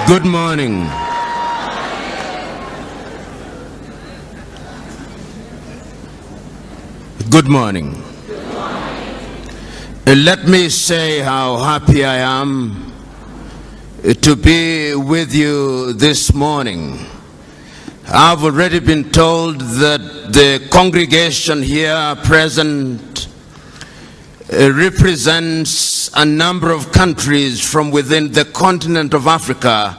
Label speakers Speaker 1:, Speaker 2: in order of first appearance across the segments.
Speaker 1: Good morning. Good morning. Let me say how happy I am to be with you this morning. I've already been told that the congregation here present represents a number of countries from within the continent of Africa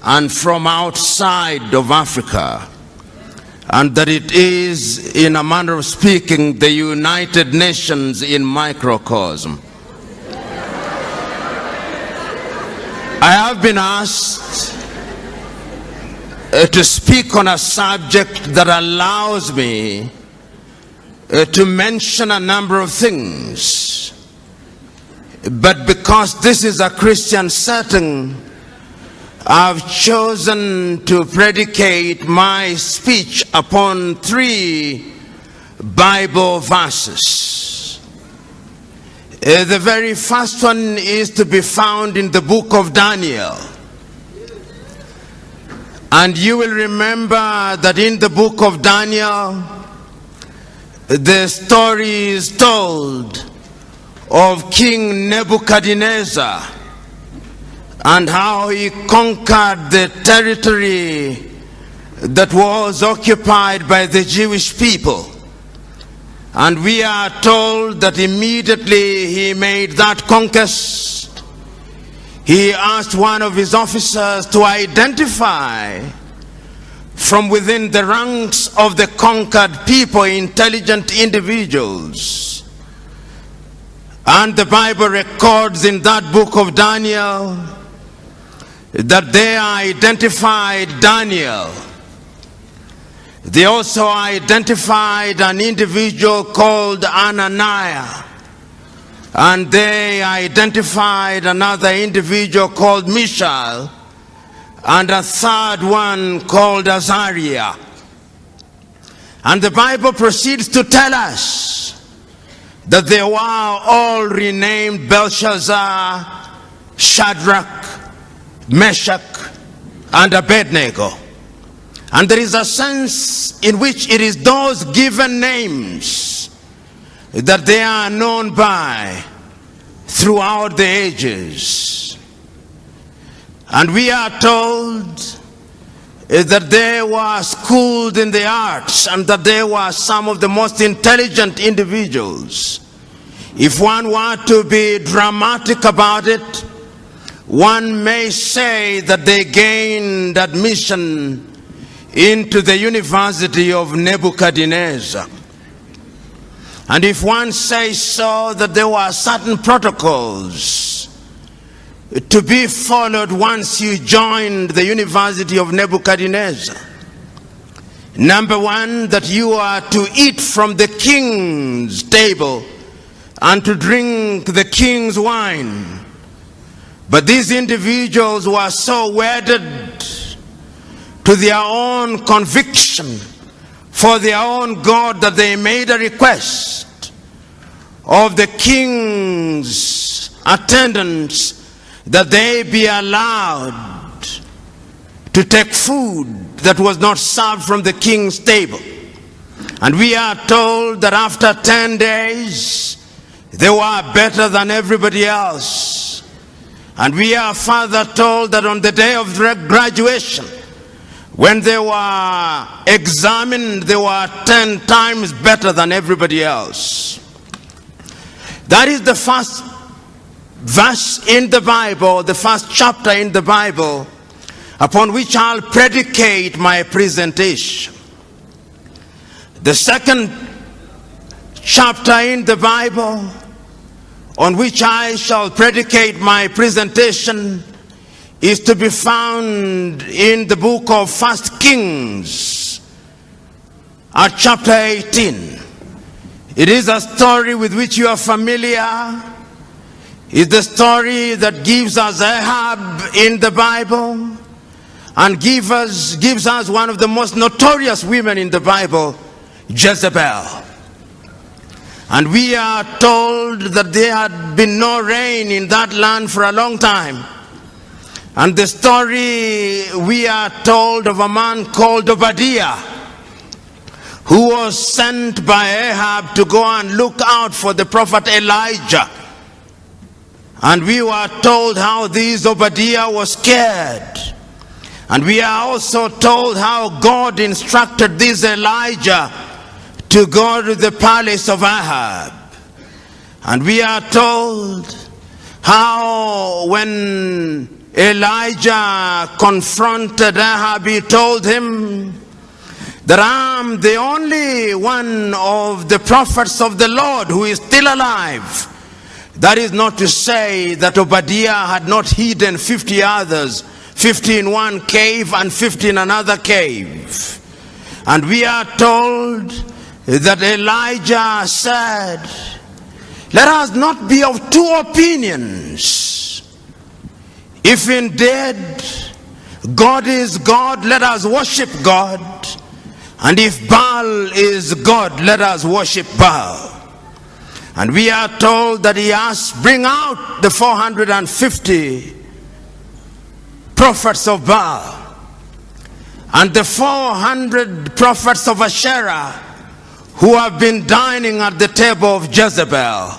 Speaker 1: and from outside of Africa, and that it is, in a manner of speaking, the United Nations in microcosm. I have been asked to speak on a subject that allows me to mention a number of things, but because this is a Christian setting, I've chosen to predicate my speech upon 3 Bible verses. The very first one is to be found in the book of Daniel. And you will remember that in the book of Daniel, the story is told of King Nebuchadnezzar and how he conquered the territory that was occupied by the Jewish people. And we are told that immediately he made that conquest, he asked one of his officers to identify from within the ranks of the conquered people intelligent individuals. And the Bible records in that book of Daniel that they identified Daniel. They also identified an individual called Ananias, and they identified another individual called Mishael, and a third one called Azariah. And the Bible proceeds to tell us that they were all renamed Belshazzar, Shadrach, Meshach, and Abednego. And there is a sense in which it is those given names that they are known by throughout the ages. And we are told that they were schooled in the arts and that they were some of the most intelligent individuals. If one were to be dramatic about it, one may say that they gained admission into the University of Nebuchadnezzar. And if one says so, that there were certain protocols to be followed once you joined the University of Nebuchadnezzar. Number one, that you are to eat from the king's table and to drink the king's wine. But these individuals were so wedded to their own conviction for their own God that they made a request of the king's attendants that they be allowed to take food that was not served from the king's table. And we are told that after 10 days, they were better than everybody else. And we are further told that on the day of graduation, when they were examined, they were 10 times better than everybody else. That is the first verse in the Bible, the first chapter in the Bible, upon which I'll predicate my presentation. The second chapter in the Bible on which I shall predicate my presentation is to be found in the book of 1 Kings at chapter 18. It is a story with which you are familiar. It's the story that gives us Ahab in the Bible and gives us one of the most notorious women in the Bible, Jezebel. And we are told that there had been no rain in that land for a long time. And the story we are told of a man called Obadiah, who was sent by Ahab to go and look out for the prophet Elijah. And we were told how this Obadiah was scared. And we are also told how God instructed this Elijah to go to the palace of Ahab. And we are told how when Elijah confronted Ahab, he told him that I'm the only one of the prophets of the Lord who is still alive. That is not to say that Obadiah had not hidden 50 others, 50 in one cave and 50 in another cave. And we are told that Elijah said, let us not be of two opinions. If indeed God is God, let us worship God. And if Baal is God, let us worship Baal. And we are told that he asked, bring out the 450 prophets of Baal and the 400 prophets of Asherah who have been dining at the table of Jezebel.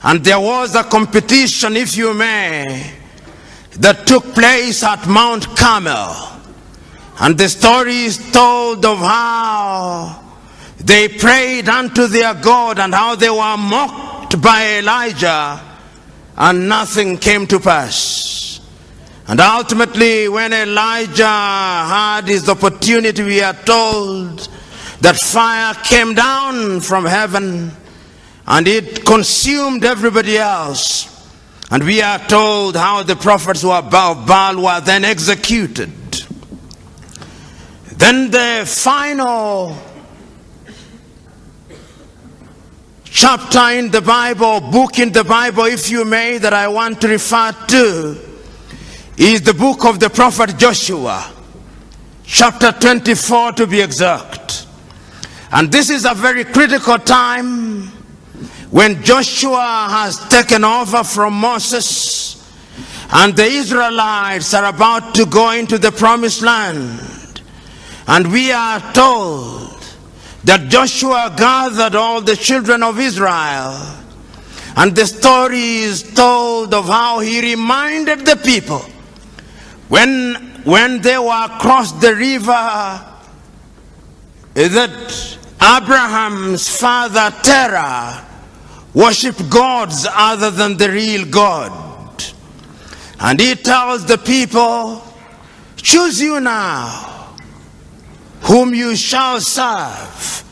Speaker 1: And there was a competition, if you may, that took place at Mount Carmel. And the story is told of how they prayed unto their God and how they were mocked by Elijah and nothing came to pass. And ultimately, when Elijah had his opportunity, we are told that fire came down from heaven and it consumed everybody else. And we are told how the prophets of Baal were then executed. Then the final chapter in the Bible, book in the Bible, if you may, that I want to refer to is the book of the prophet Joshua, chapter 24 to be exact. And this is a very critical time when Joshua has taken over from Moses and the Israelites are about to go into the promised land. And we are told that Joshua gathered all the children of Israel, and the story is told of how he reminded the people when they were across the river that Abraham's father Terah worshipped gods other than the real God. And he tells the people, choose you now whom you shall serve.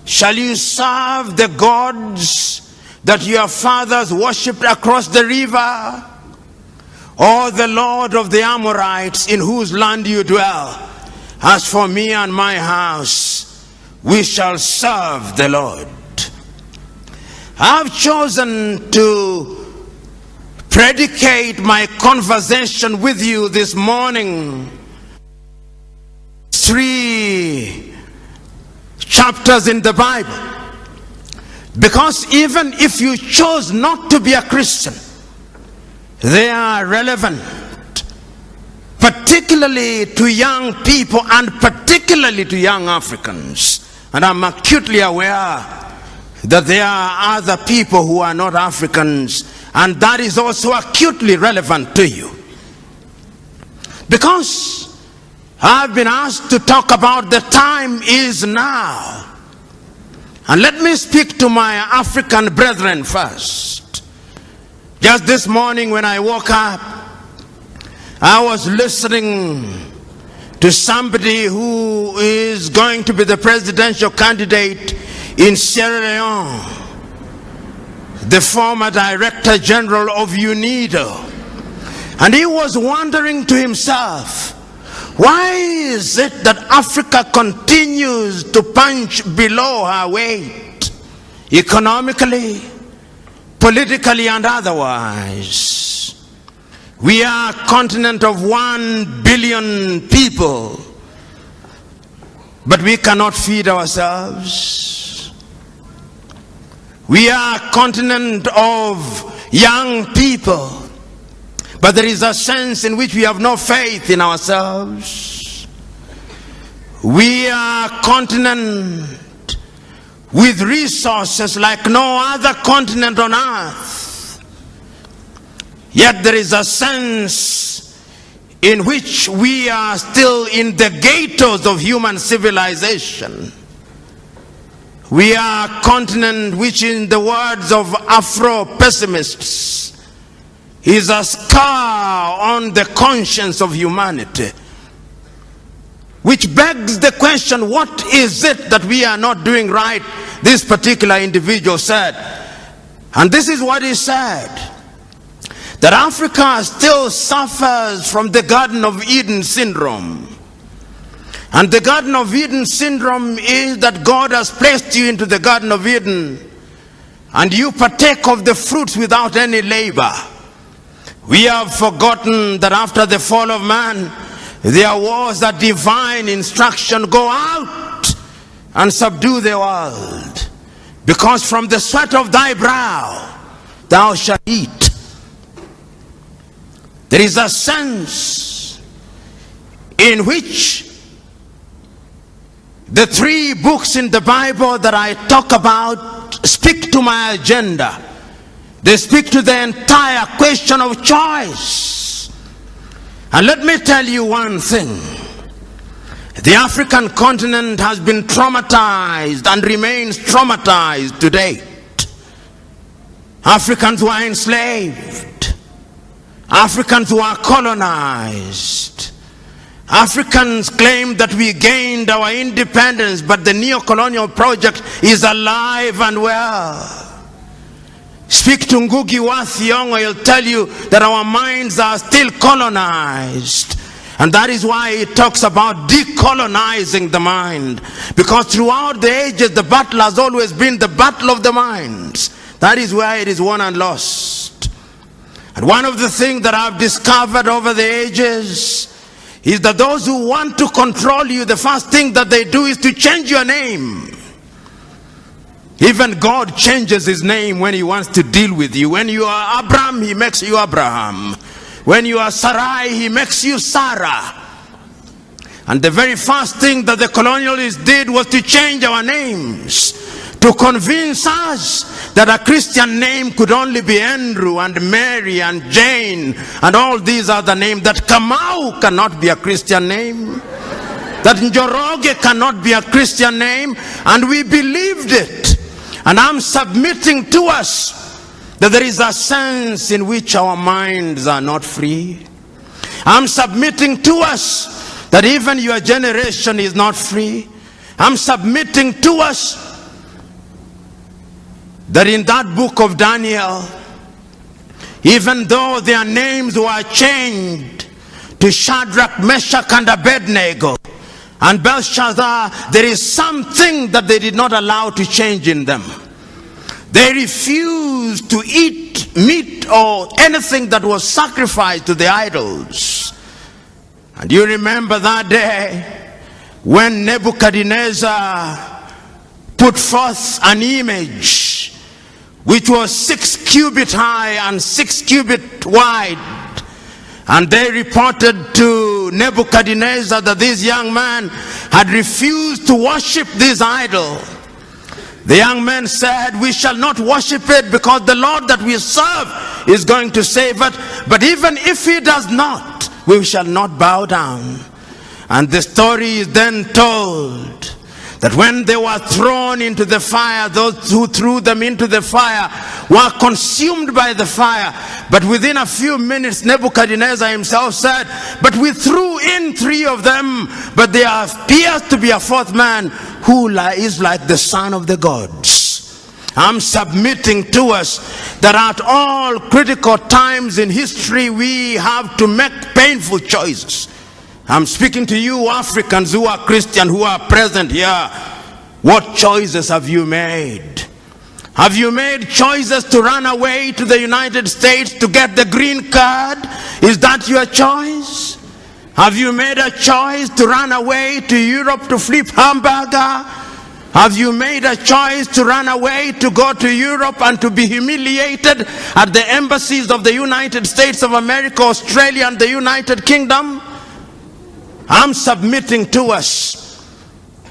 Speaker 1: Shall you serve the gods that your fathers worshipped across the river, or the Lord of the Amorites in whose land you dwell? As for me and my house, we shall serve the Lord. I've chosen to predicate my conversation with you this morning 3 chapters in the Bible, because even if you chose not to be a Christian, they are relevant, particularly to young people and particularly to young Africans. And I'm acutely aware that there are other people who are not Africans, and that is also acutely relevant to you, because I've been asked to talk about the time is now. And let me speak to my African brethren first. Just this morning when I woke up, I was listening to somebody who is going to be the presidential candidate in Sierra Leone, the former Director General of UNIDO. And he was wondering to himself, why is it that Africa continues to punch below her weight, economically, politically, and otherwise? We are a continent of 1 billion people, but we cannot feed ourselves. We are a continent of young people, But there is a sense in which we have no faith in ourselves. We are a continent with resources like no other continent on earth. Yet there is a sense in which we are still in the ghettos of human civilization. We are a continent which, in the words of Afro-pessimists, is a scar on the conscience of humanity. Which begs the question, what is it that we are not doing right? This particular individual said, and this is what he said, that Africa still suffers from the Garden of Eden syndrome. And the Garden of Eden syndrome is that God has placed you into the Garden of Eden and you partake of the fruits without any labor. We have forgotten that after the fall of man, there was a divine instruction: go out and subdue the world, because from the sweat of thy brow thou shalt eat. There is a sense in which the 3 books in the Bible that I talk about speak to my agenda. They speak to the entire question of choice. And let me tell you one thing. The African continent has been traumatized and remains traumatized to date. Africans were enslaved. Africans were colonized. Africans claim that we gained our independence, but the neo-colonial project is alive and well. Speak to Ngugi wa Thiong'o, he'll tell you that our minds are still colonized. And that is why he talks about decolonizing the mind. Because throughout the ages, the battle has always been the battle of the minds. That is where it is won and lost. And one of the things that I've discovered over the ages is that those who want to control you, the first thing that they do is to change your name. Even God changes his name when he wants to deal with you. When you are Abraham, he makes you Abraham. When you are Sarai, he makes you Sarah. And the very first thing that the colonialists did was to change our names, to convince us that a Christian name could only be Andrew and Mary and Jane and all these other names, that Kamau cannot be a Christian name, that Njoroge cannot be a Christian name, and we believed it. And I'm submitting to us that there is a sense in which our minds are not free. I'm submitting to us that even your generation is not free. I'm submitting to us that in that book of Daniel, even though their names were changed to Shadrach, Meshach, and Abednego, and Belshazzar, there is something that they did not allow to change in them. They refused to eat meat or anything that was sacrificed to the idols. And you remember that day when Nebuchadnezzar put forth an image which was 6 cubits high and 6 cubits wide. And they reported to Nebuchadnezzar that this young man had refused to worship this idol. The young man said, we shall not worship it because the Lord that we serve is going to save it. But even if he does not, we shall not bow down. And the story is then told that when they were thrown into the fire, those who threw them into the fire were consumed by the fire. But within a few minutes, Nebuchadnezzar himself said, but we threw in 3 of them, but there appears to be a 4th man who is like the son of the gods. I'm submitting to us that at all critical times in history, we have to make painful choices. I'm speaking to you Africans who are Christian, who are present here. What choices have you made? Have you made choices to run away to the United States to get the green card? Is that your choice? Have you made a choice to run away to Europe to flip hamburger? Have you made a choice to run away, to go to Europe and to be humiliated at the embassies of the United States of America, Australia, and the United Kingdom? I'm submitting to us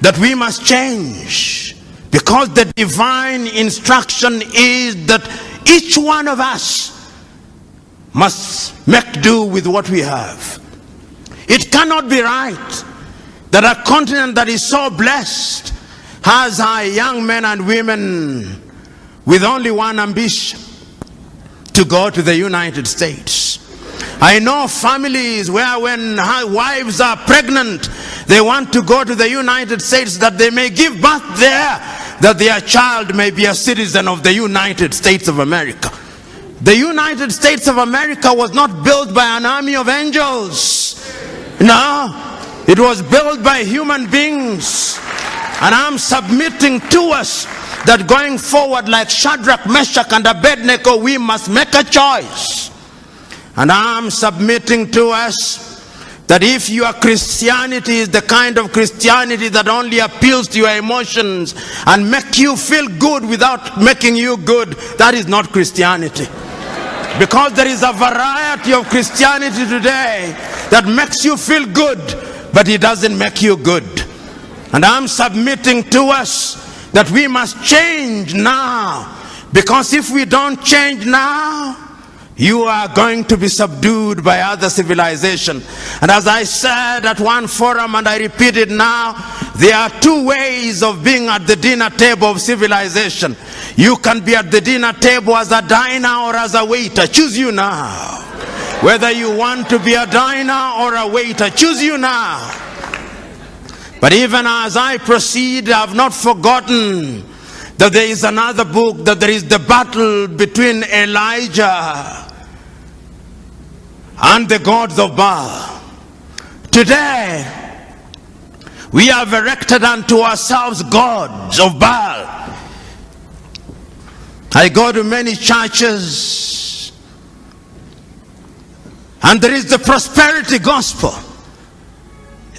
Speaker 1: that we must change, because the divine instruction is that each one of us must make do with what we have. It cannot be right that a continent that is so blessed has our young men and women with only one ambition: to go to the United States. I know families where when wives are pregnant, they want to go to the United States that they may give birth there, that their child may be a citizen of the United States of America. The United States of America was not built by an army of angels. No, it was built by human beings. And I'm submitting to us that going forward, like Shadrach, Meshach, and Abednego, we must make a choice. And I'm submitting to us that if your Christianity is the kind of Christianity that only appeals to your emotions and make you feel good without making you good, that is not Christianity. Because there is a variety of Christianity today that makes you feel good, but it doesn't make you good. And I'm submitting to us that we must change now, because if we don't change now, you are going to be subdued by other civilization. And as I said at one forum, and I repeat it now, there are two ways of being at the dinner table of civilization. You can be at the dinner table as a diner or as a waiter. Choose you now. Whether you want to be a diner or a waiter, choose you now. But even as I proceed, I have not forgotten that there is another book, that there is the battle between Elijah and the gods of Baal. Today, we have erected unto ourselves gods of Baal. I go to many churches, and there is the prosperity gospel.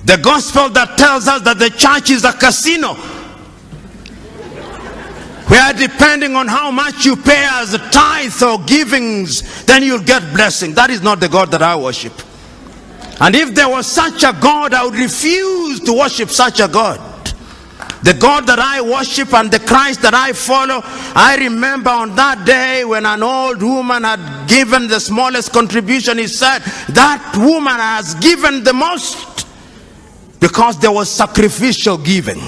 Speaker 1: The gospel that tells us that the church is a casino, where depending on how much you pay as a tithe or givings, then you'll get blessing. That is not the God that I worship. And if there was such a God, I would refuse to worship such a God. The God that I worship and the Christ that I follow, I remember on that day when an old woman had given the smallest contribution, he said, that woman has given the most, because there was sacrificial giving.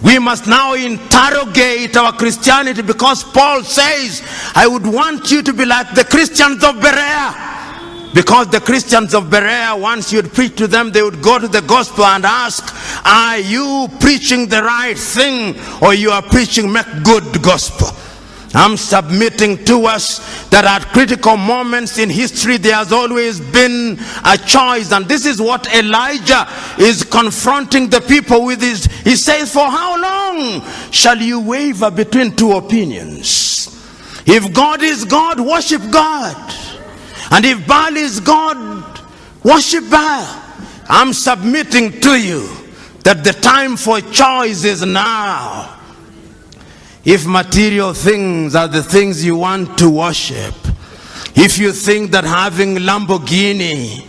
Speaker 1: We must now interrogate our Christianity, because Paul says, I would want you to be like the Christians of Berea. Because the Christians of Berea, once you'd preach to them, they would go to the gospel and ask, are you preaching the right thing, or you are preaching make good gospel? I'm submitting to us that at critical moments in history, there has always been a choice. And this is what Elijah is confronting the people with. He says, for how long shall you waver between two opinions? If God is God, worship God. And if Baal is God, worship Baal. I'm submitting to you that the time for choice is now. If material things are the things you want to worship, if you think that having Lamborghini,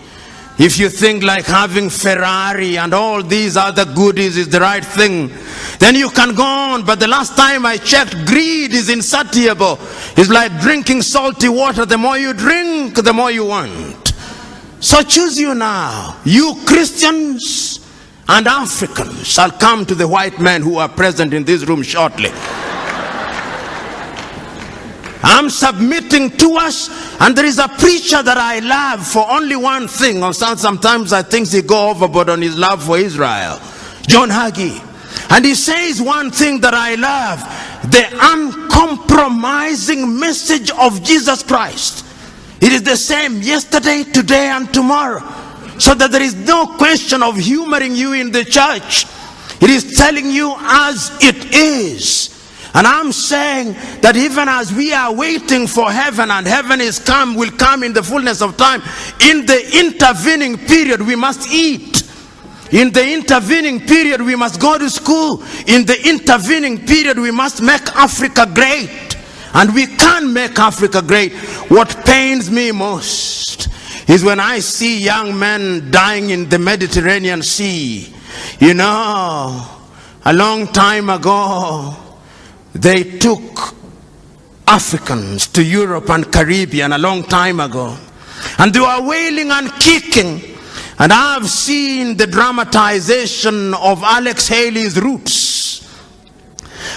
Speaker 1: if you think like having Ferrari and all these other goodies is the right thing, then you can go on. But the last time I checked, greed is insatiable. It's like drinking salty water. The more you drink, the more you want. So choose you now. You Christians and Africans shall come to the white men who are present in this room shortly. I'm submitting to us, and there is a preacher that I love for only one thing. Or sometimes I think he go overboard on his love for Israel. John Hagee. And he says one thing that I love: the uncompromising message of Jesus Christ. It is the same yesterday, today, and tomorrow. So that there is no question of humoring you in the church. It is telling you as it is. And I'm saying that even as we are waiting for heaven, and heaven will come in the fullness of time, in the intervening period we must eat. In the intervening period, we must go to school. In the intervening period, we must make Africa great. And we can make Africa great. What pains me most is when I see young men dying in the Mediterranean Sea. You know, a long time ago, they took Africans to Europe and Caribbean a long time ago. And they were wailing and kicking. And I've seen the dramatization of Alex Haley's Roots.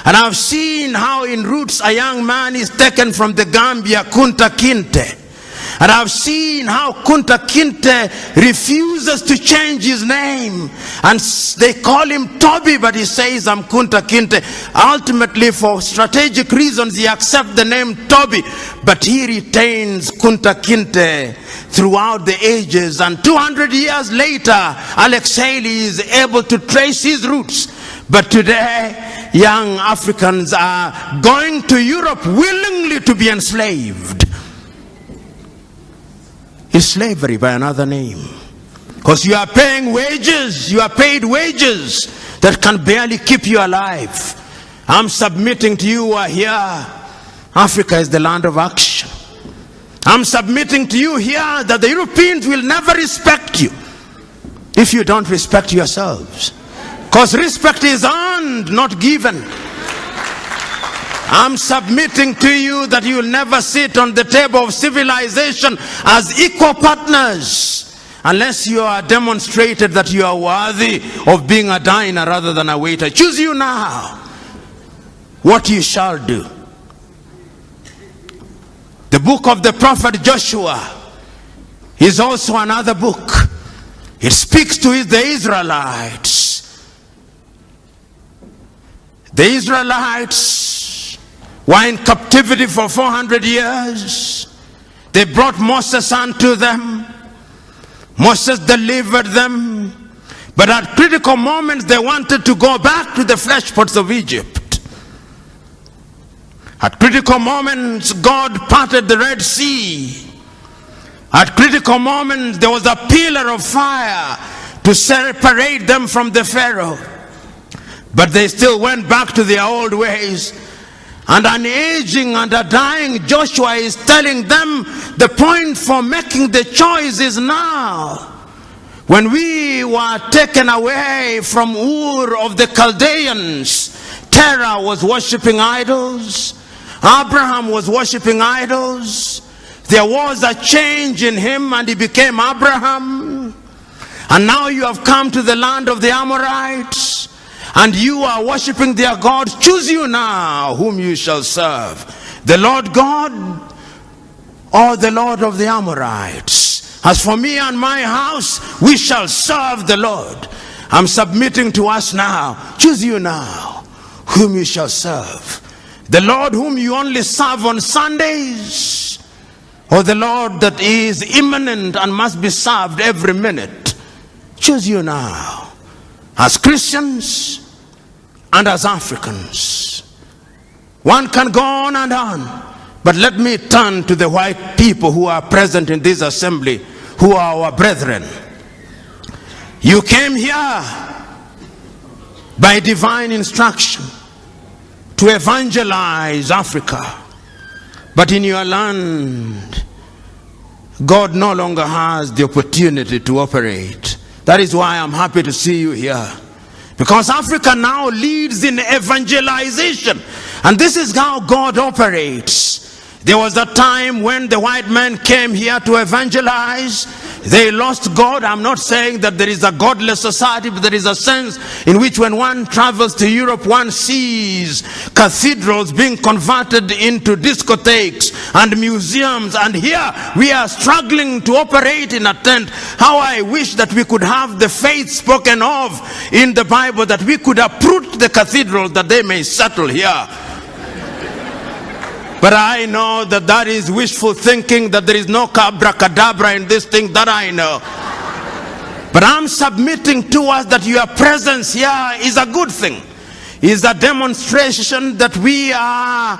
Speaker 1: And I've seen how in Roots a young man is taken from the Gambia, Kunta Kinte. And I've seen how Kunta Kinte refuses to change his name. And they call him Toby, but he says, I'm Kunta Kinte. Ultimately, for strategic reasons, he accepts the name Toby. But he retains Kunta Kinte throughout the ages. And 200 years later, Alex Haley is able to trace his roots. But today, young Africans are going to Europe willingly to be enslaved. It's slavery by another name. Because you are paying wages, you are paid wages that can barely keep you alive. I'm submitting to you who are here. Africa is the land of action. I'm submitting to you here that the Europeans will never respect you if you don't respect yourselves. Because respect is earned, not given. I'm submitting to you that you will never sit on the table of civilization as equal partners unless you are demonstrated that you are worthy of being a diner rather than a waiter. Choose you now what you shall do. The book of the prophet Joshua is also another book. It speaks to the Israelites. The Israelites were in captivity for 400 years. They brought Moses unto them. Moses delivered them. But at critical moments, they wanted to go back to the flesh pots of Egypt. At critical moments, God parted the Red Sea. At critical moments, there was a pillar of fire to separate them from the Pharaoh. But they still went back to their old ways. And an aging and a dying Joshua is telling them the point for making the choice is now. When we were taken away from Ur of the Chaldeans, Terah was worshipping idols. Abraham was worshipping idols. There was a change in him and he became Abraham. And now you have come to the land of the Amorites. And you are worshipping their gods. Choose you now whom you shall serve. The Lord God or the Lord of the Amorites. As for me and my house, we shall serve the Lord. I'm submitting to us now. Choose you now whom you shall serve. The Lord whom you only serve on Sundays, or the Lord that is immanent and must be served every minute. Choose you now. As Christians and as Africans. One can go on and on. But let me turn to the white people who are present in this assembly, who are our brethren. You came here by divine instruction to evangelize Africa. But in your land, God no longer has the opportunity to operate. That is why I'm happy to see you here. Because Africa now leads in evangelization. And this is how God operates. There was a time when the white men came here to evangelize. They lost God. I'm not saying that there is a godless society, but there is a sense in which when one travels to Europe, one sees cathedrals being converted into discotheques and museums. And here we are struggling to operate in a tent. How I wish that we could have the faith spoken of in the Bible, that we could uproot the cathedrals that they may settle here. But I know that that is wishful thinking, that there is no abracadabra in this thing, that I know. But I'm submitting to us that your presence here is a good thing. Is a demonstration that we are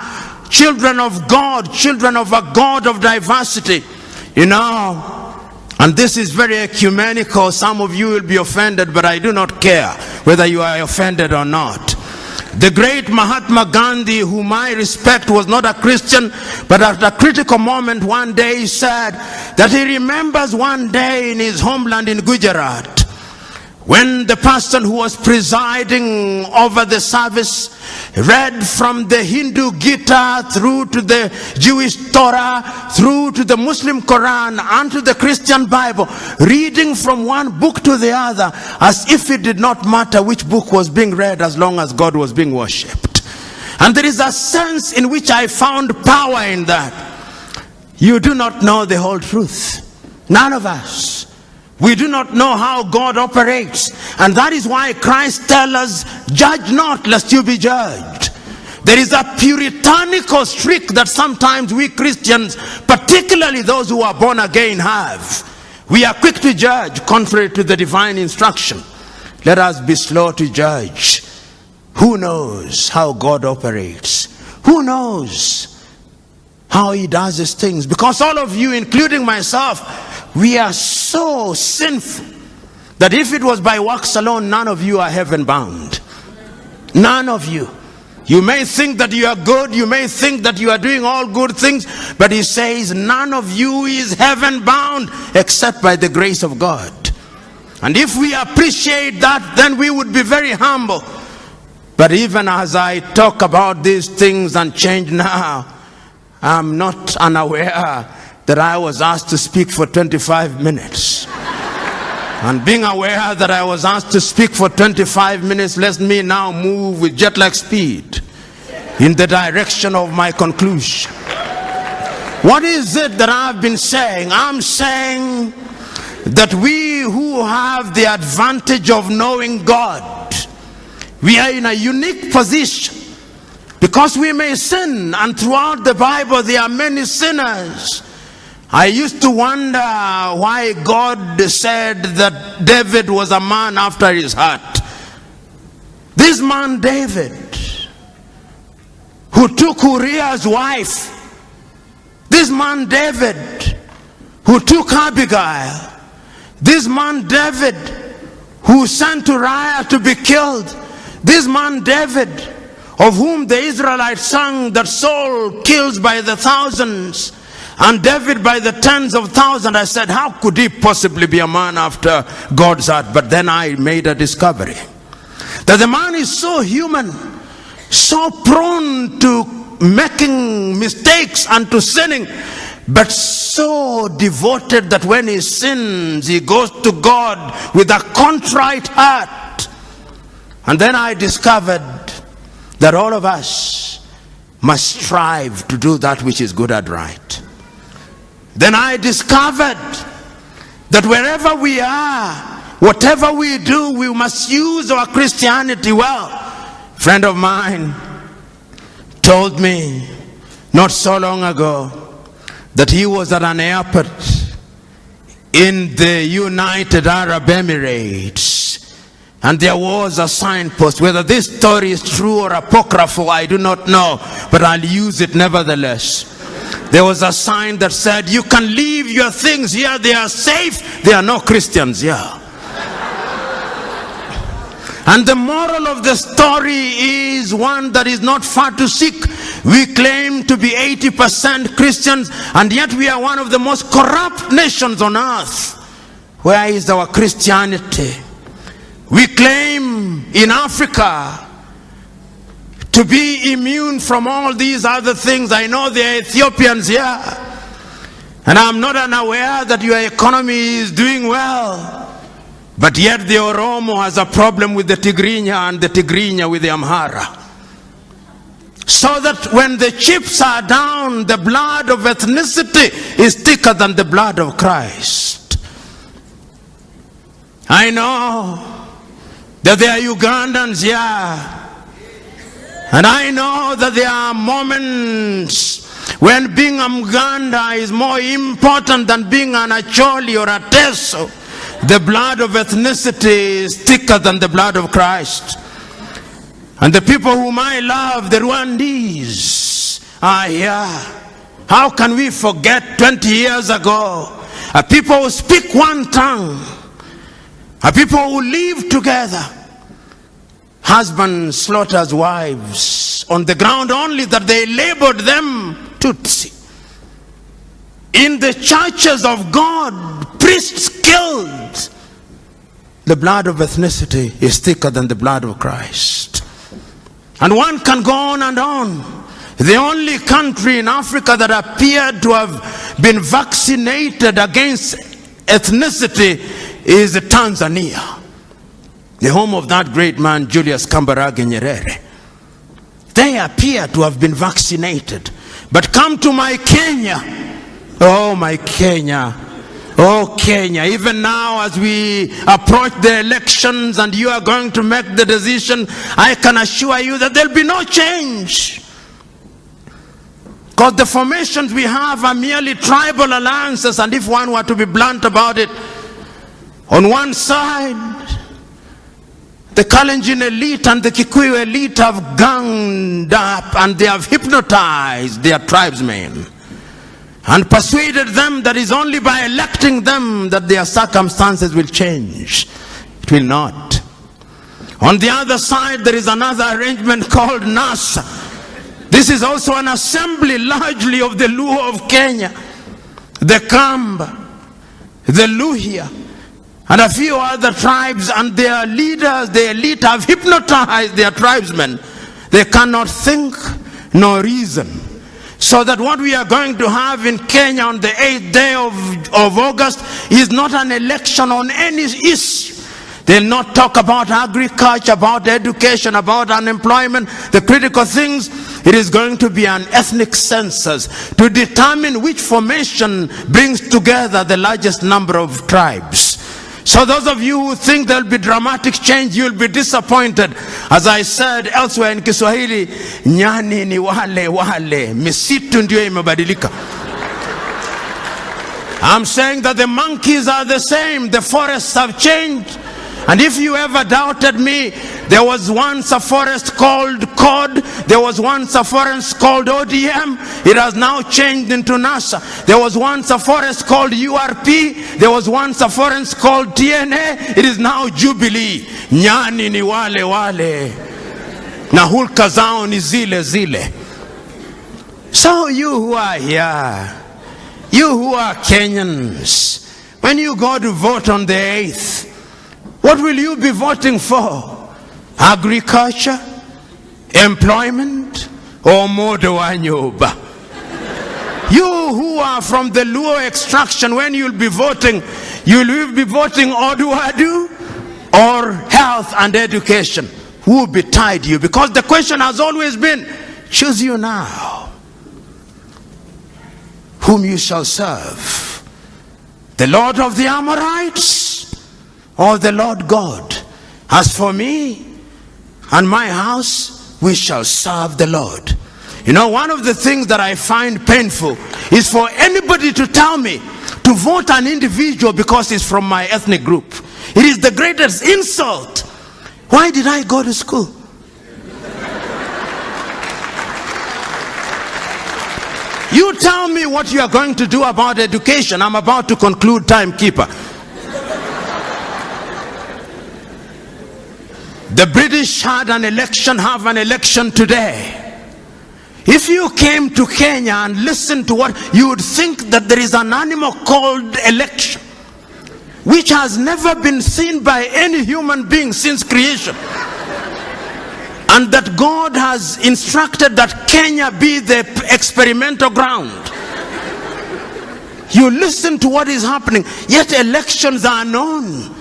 Speaker 1: children of God, children of a God of diversity. You know, And this is very ecumenical. Some of you will be offended, but I do not care whether you are offended or not. The great Mahatma Gandhi, whom I respect, was not a Christian, but at a critical moment one day he said that he remembers one day in his homeland in Gujarat, when the person who was presiding over the service read from the Hindu Gita through to the Jewish Torah, through to the Muslim Quran and to the Christian Bible, reading from one book to the other as if it did not matter which book was being read as long as God was being worshipped. And there is a sense in which I found power in that. You do not know the whole truth. None of us. We do not know how God operates. And that is why Christ tells us, judge not lest you be judged. There is a puritanical streak that sometimes we Christians, particularly those who are born again, have. We are quick to judge contrary to the divine instruction. Let us be slow to judge. Who knows how God operates? Who knows how he does his things? Because all of you, including myself, we are so sinful that if it was by works alone, none of you are heaven bound. None of you. You may think that you are good, you may think that you are doing all good things, but he says none of you is heaven bound except by the grace of God. And if we appreciate that, then we would be very humble. But even as I talk about these things and change now, I'm not unaware that I was asked to speak for 25 minutes. And being aware that I was asked to speak for 25 minutes lets me now move with jet-lag speed in the direction of my conclusion. What is it that I've been saying? I'm saying that we who have the advantage of knowing God, we are in a unique position because we may sin, and throughout the Bible there are many sinners. I used to wonder why God said that David was a man after his heart. This man David, who took Uriah's wife, this man David, who took Abigail, this man David, who sent Uriah to be killed, this man David, of whom the Israelites sang that Saul kills by the thousands, and David by the tens of thousands. I said, how could he possibly be a man after God's heart? But then I made a discovery that the man is so human, so prone to making mistakes and to sinning, but so devoted that when he sins, he goes to God with a contrite heart. And then I discovered that all of us must strive to do that which is good and right. Then I discovered that wherever we are, whatever we do, we must use our Christianity well. A friend of mine told me not so long ago that he was at an airport in the United Arab Emirates, and there was a signpost. Whether this story is true or apocryphal, I do not know, but I'll use it nevertheless. There was a sign that said, you can leave your things here, they are safe, there are no Christians here. And the moral of the story is one that is not far to seek. We claim to be 80% Christians, and yet we are one of the most corrupt nations on earth. Where is our Christianity? We claim in Africa to be immune from all these other things. I know there are Ethiopians here, and I'm not unaware that your economy is doing well, but yet the Oromo has a problem with the Tigrinya, and the Tigrinya with the Amhara. So that when the chips are down, the blood of ethnicity is thicker than the blood of Christ. I know that there are Ugandans here, and I know that there are moments when being a Muganda is more important than being an Acholi or a Teso. The blood of ethnicity is thicker than the blood of Christ. And the people whom I love, the Rwandese, are here. How can we forget 20 years ago a people who speak one tongue, a people who live together. Husband slaughters wives on the ground only that they labored them Tutsi. In the churches of God, priests killed. The blood of ethnicity is thicker than the blood of Christ. And one can go on and on. The only country in Africa that appeared to have been vaccinated against ethnicity is Tanzania, the home of that great man Julius Kambarage Nyerere. They appear to have been vaccinated. But come to my Kenya. Oh, my Kenya. Oh, Kenya. Even now as we approach the elections and you are going to make the decision, I can assure you that there will be no change. Because the formations we have are merely tribal alliances, and if one were to be blunt about it, on one side, the Kalenjin elite and the Kikuyu elite have ganged up and they have hypnotized their tribesmen and persuaded them that it's only by electing them that their circumstances will change. It will not. On the other side, there is another arrangement called NASA. This is also an assembly largely of the Luo of Kenya, the Kamba, the Luhya, and a few other tribes, and their leaders, the elite, have hypnotized their tribesmen. They cannot think nor reason. So that what we are going to have in Kenya on the 8th day of August is not an election on any issue. They'll not talk about agriculture, about education, about unemployment, the critical things. It is going to be an ethnic census to determine which formation brings together the largest number of tribes. So those of you who think there will be dramatic change, you will be disappointed. As I said elsewhere in Kiswahili, nyani ni wale, misitu ndio imebadilika. I'm saying that the monkeys are the same, the forests have changed. And if you ever doubted me, there was once a forest called COD, there was once a forest called ODM, it has now changed into NASA. There was once a forest called URP, there was once a forest called TNA, it is now Jubilee. Nyani ni wale, na hulka zao ni zile. So you who are here, you who are Kenyans, when you go to vote on the 8th, what will you be voting for? Agriculture, employment, or modo anyoba? You who are from the Luo extraction, when you'll be voting Oduadu or health and education. Who will betide you? Because the question has always been, choose you now whom you shall serve, the Lord of the Amorites or the Lord God. As for me and my house, we shall serve the Lord. You know, one of the things that I find painful is for anybody to tell me to vote an individual because he's from my ethnic group. It is the greatest insult. Why did I go to school? You tell me what you are going to do about education. I'm about to conclude, timekeeper. The British had an election, have an election today. If you came to Kenya and listened to what, you would think that there is an animal called election, which has never been seen by any human being since creation. And that God has instructed that Kenya be the experimental ground. You listen to what is happening, yet elections are known.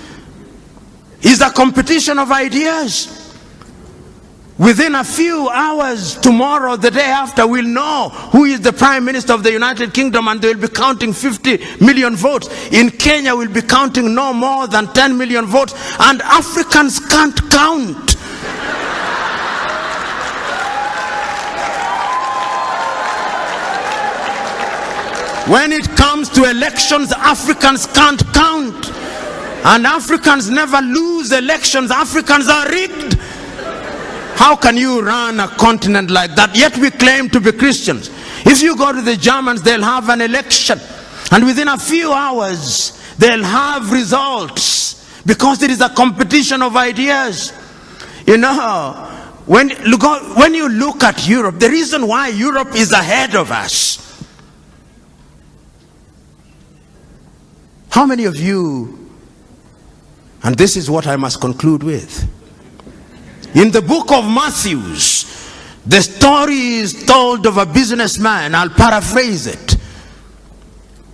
Speaker 1: Is a competition of ideas. Within a few hours, tomorrow, the day after, we'll know who is the Prime Minister of the United Kingdom, and they'll be counting 50 million votes. In Kenya, we'll be counting no more than 10 million votes, and Africans can't count. When it comes to elections, Africans can't count. And Africans never lose elections. Africans are rigged. How can you run a continent like that? Yet we claim to be Christians. If you go to the Germans, they'll have an election. And within a few hours, they'll have results, because there is a competition of ideas. You know, when you look at Europe, the reason why Europe is ahead of us. How many of you, and this is what I must conclude with. In the book of Matthew, the story is told of a businessman, I'll paraphrase it,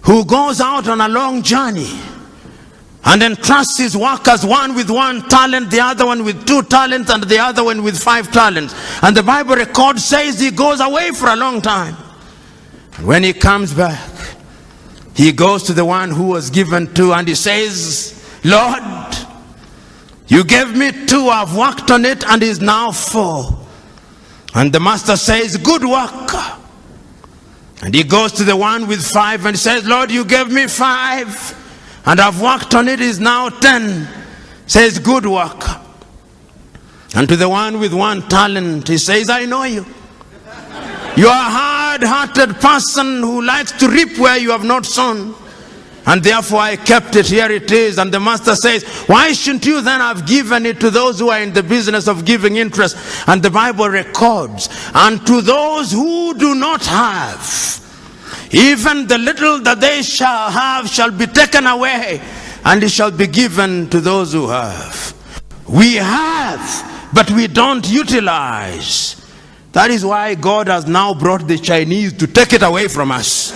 Speaker 1: who goes out on a long journey and entrusts his workers, one with 1 talent, the other one with 2 talents, and the other one with 5 talents. And the Bible record says he goes away for a long time. And when he comes back, he goes to the one who was given 2, and he says, Lord, you gave me 2, I've worked on it, and is now 4. And the master says, good work. And he goes to the one with 5 and says, Lord, you gave me 5, and I've worked on it, is now 10. Says, good work. And to the one with 1 talent, he says, I know you. You are a hard-hearted person who likes to reap where you have not sown. And therefore I kept it, here it is. And the master says, why shouldn't you then have given it to those who are in the business of giving interest? And the Bible records, and to those who do not have, even the little that they shall have shall be taken away, and it shall be given to those who have. We have, but we don't utilize. That is why God has now brought the Chinese to take it away from us.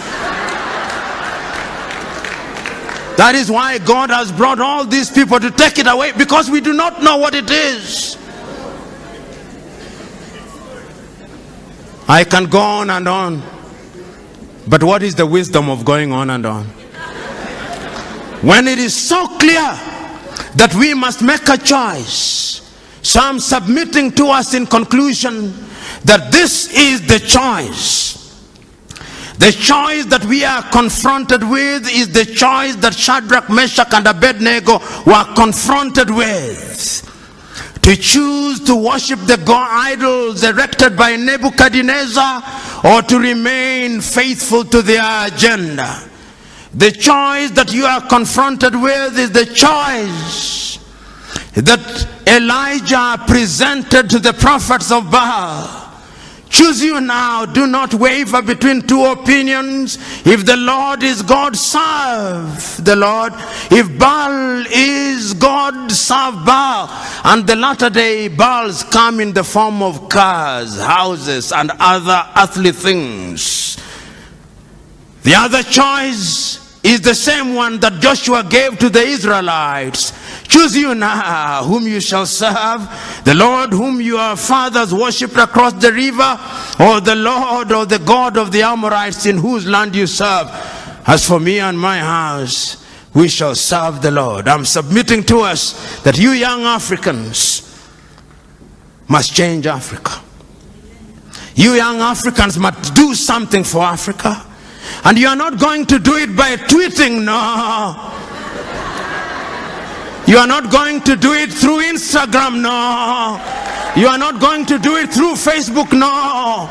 Speaker 1: That is why God has brought all these people to take it away, because we do not know what it is. I can go on and on, but what is the wisdom of going on and on? When it is so clear that we must make a choice. So I'm submitting to us in conclusion that this is the choice. The choice that we are confronted with is the choice that Shadrach, Meshach, and Abednego were confronted with. To choose to worship the god idols erected by Nebuchadnezzar, or to remain faithful to their agenda. The choice that you are confronted with is the choice that Elijah presented to the prophets of Baal. Choose you now. Do not waver between 2 opinions. If the Lord is God, serve the Lord. If Baal is God, serve Baal. And the latter day Baals come in the form of cars, houses, and other earthly things. The other choice is the same one that Joshua gave to the Israelites. Choose you now whom you shall serve, the Lord whom your fathers worshipped across the river, or the Lord or the God of the Amorites in whose land you serve. As for me and my house, we shall serve the Lord. I'm submitting to us that you young Africans must change Africa. You young Africans must do something for Africa. And you are not going to do it by tweeting, no. You are not going to do it through Instagram, no. You are not going to do it through Facebook, no.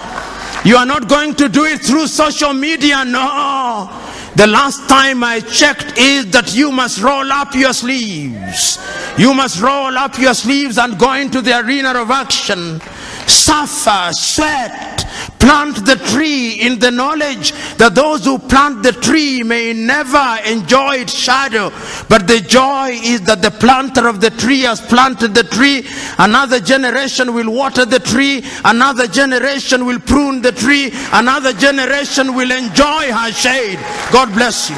Speaker 1: You are not going to do it through social media, no. The last time I checked is that you must roll up your sleeves. You must roll up your sleeves and go into the arena of action. Suffer, sweat, plant the tree in the knowledge that those who plant the tree may never enjoy its shadow, but the joy is that the planter of the tree has planted the tree. Another generation will water the tree, another generation will prune the tree, another generation will enjoy her shade. God bless you.